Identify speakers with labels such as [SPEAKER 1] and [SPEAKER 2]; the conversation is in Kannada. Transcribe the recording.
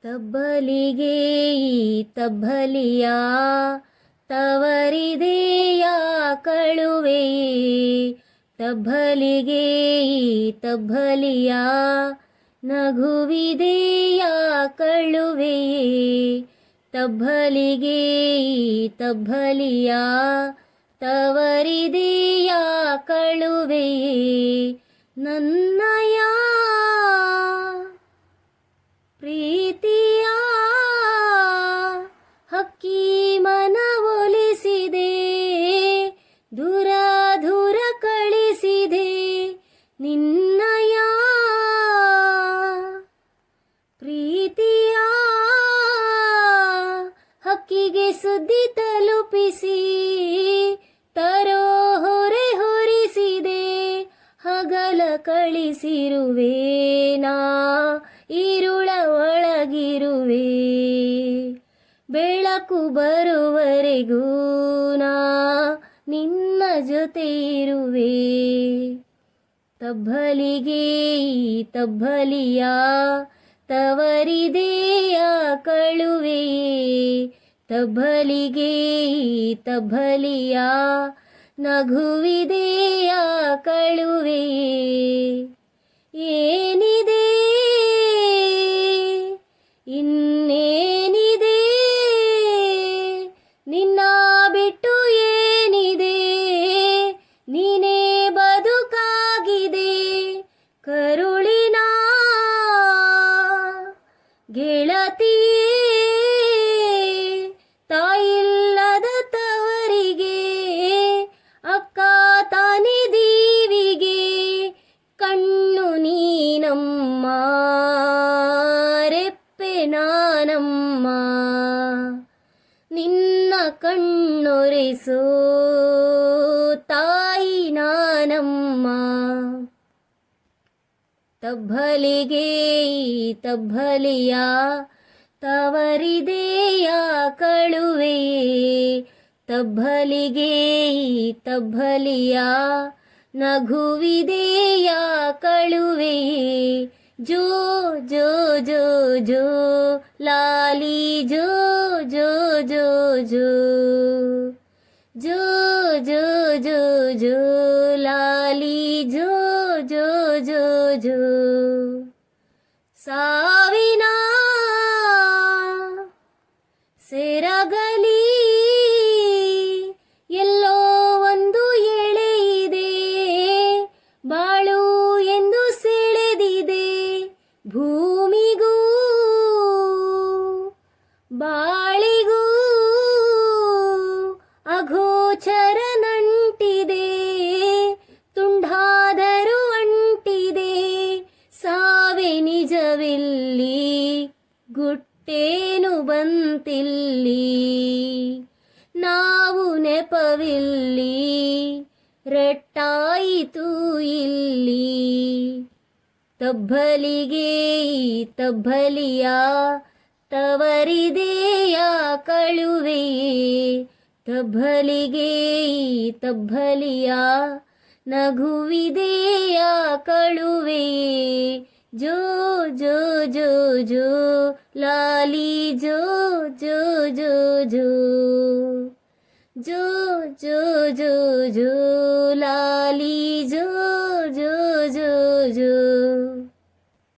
[SPEAKER 1] ತಬ್ಬಲಿಗೆ ಈ ತಬ್ಬಲಿಯ ತವರಿದೆಯ ಕಳುವೆಯೇ. ತಬ್ಬಲಿಗೆ ಈ ತಬ್ಬಲಿಯ ನಗುವಿದೆಯ ಕಳುವೆಯೇ. ತಬ್ಬಲಿಗೆ ಈ ತಬ್ಬಲಿಯ ತವರಿದೆಯ ಕಳುವೆಯೇ. ನನ್ನಯ ಪ್ರೀತಿಯ ಹಕ್ಕಿ ಮನವೊಲಿಸಿದೆ, ದೂರ ದೂರ ಕಳಿಸಿದೆ. ನಿನ್ನಯ ಪ್ರೀತಿಯ ಹಕ್ಕಿಗೆ ಸುದ್ದಿ ತಲುಪಿಸಿ, ತರೋ ಹೊರೆ ಹೊರಿಸಿದೆ. ಹಗಲ ಕಳಿಸಿರುವೇನಾ, ഇരുಳ ಒಳಗಿರುವೆ. ಬೆಳಕು ಬರುವರೆಗೂ ನಾ ನಿನ್ನ ಜೊತೆ ಇರುವೆ. ತಬ್ಬಲಿಗೆ ಈ ತಬ್ಬಲಿಯ ತವರಿದೆಯ ಕಳುವೆಯೇ. ತಬ್ಬಲಿಗೆ ಈ ತಬ್ಬಲಿಯ ನಗುವಿದೆಯ ಕಳುವೆಯೇ. ಏನಿದೆ ಇನ್ನೇನಿದೆ, ನಿನ್ನ ಬಿಟ್ಟು ಏನಿದೆ. ನೀನೇ ಬದುಕಾಗಿದೆ ಕರುಳಿನ ಗೆಳತಿಯೇ. ತಾಯಿಲ್ಲದ ತವರಿಗೆ ಅಕ್ಕ ತಾನಿ ದೀವಿಗೆ. ಕಣ್ಣು ನೀನಮ್ಮ, ರೆಪ್ಪೆ ನಾನಮ್ಮ. ನಿನ್ನ ಕಣ್ಣೊರೆಸೋ ತಾಯಿ ನಾನಮ್ಮ. ತಬ್ಬಲಿಗೆ ಈ ತಬ್ಬಲಿಯ ತವರಿದೆಯ ಕಳುವೆಯೇ. ತಬ್ಬಲಿಗೆ ಈ ತಬ್ಬಲಿಯ ನಗುವಿದೆಯ ಕಳುವೆಯೇ. ಜೋ ಜೋ ಜೋ ಜೋ ಲಾಲಿ ಜೋ ಜೋ ಜೋ ಜೋ. ಜೋ ಜೋ ಜೋ ಜೋ ಲಾಲಿ ಜೋ ಜೋ ಜೋ ಜೋ. ಸಾವಿನ ಸೆರಗಲಿ ಎಲ್ಲೋ ಒಂದು ಎಳೆ ಇದೆ. ಬಾಳು ಎಂದು ಸೆಳೆದಿದೆ. ಭೂಮಿಗೂ ಬಾಳಿಗೂ ಅಗೋಚರ ನಂಟಿದೆ. ತುಂಡಾದರೂ ಅಂಟಿದೆ. ಸಾವೆ ನಿಜವಿಲ್ಲಿ, ಗುಟ್ಟೇನು ಬಂತಿಲ್ಲಿ. ನಾವು ನೆಪವಿಲ್ಲಿ, ರಟ್ಟಾಯಿತು ಇಲ್ಲಿ. ತಬ್ಬಲಿಗೆ ಈ ತಬ್ಬಲಿಯ ತವರಿದೆಯ ಕಳುವೆಯೇ. ತಬ್ಬಲಿಗೆ ಈ ತಬ್ಬಲಿಯ ನಗುವಿದೆಯ ಕಳುವೆಯೇ. ಜೋ ಜೋ ಜೋ ಜೋ ಲಾಲಿ ಜೋ ಜೋ ಜೋ ಜೋ. ಜೋ ಜೋ ಜೋ ಜೋ ಲಾಲಿ ಜೋ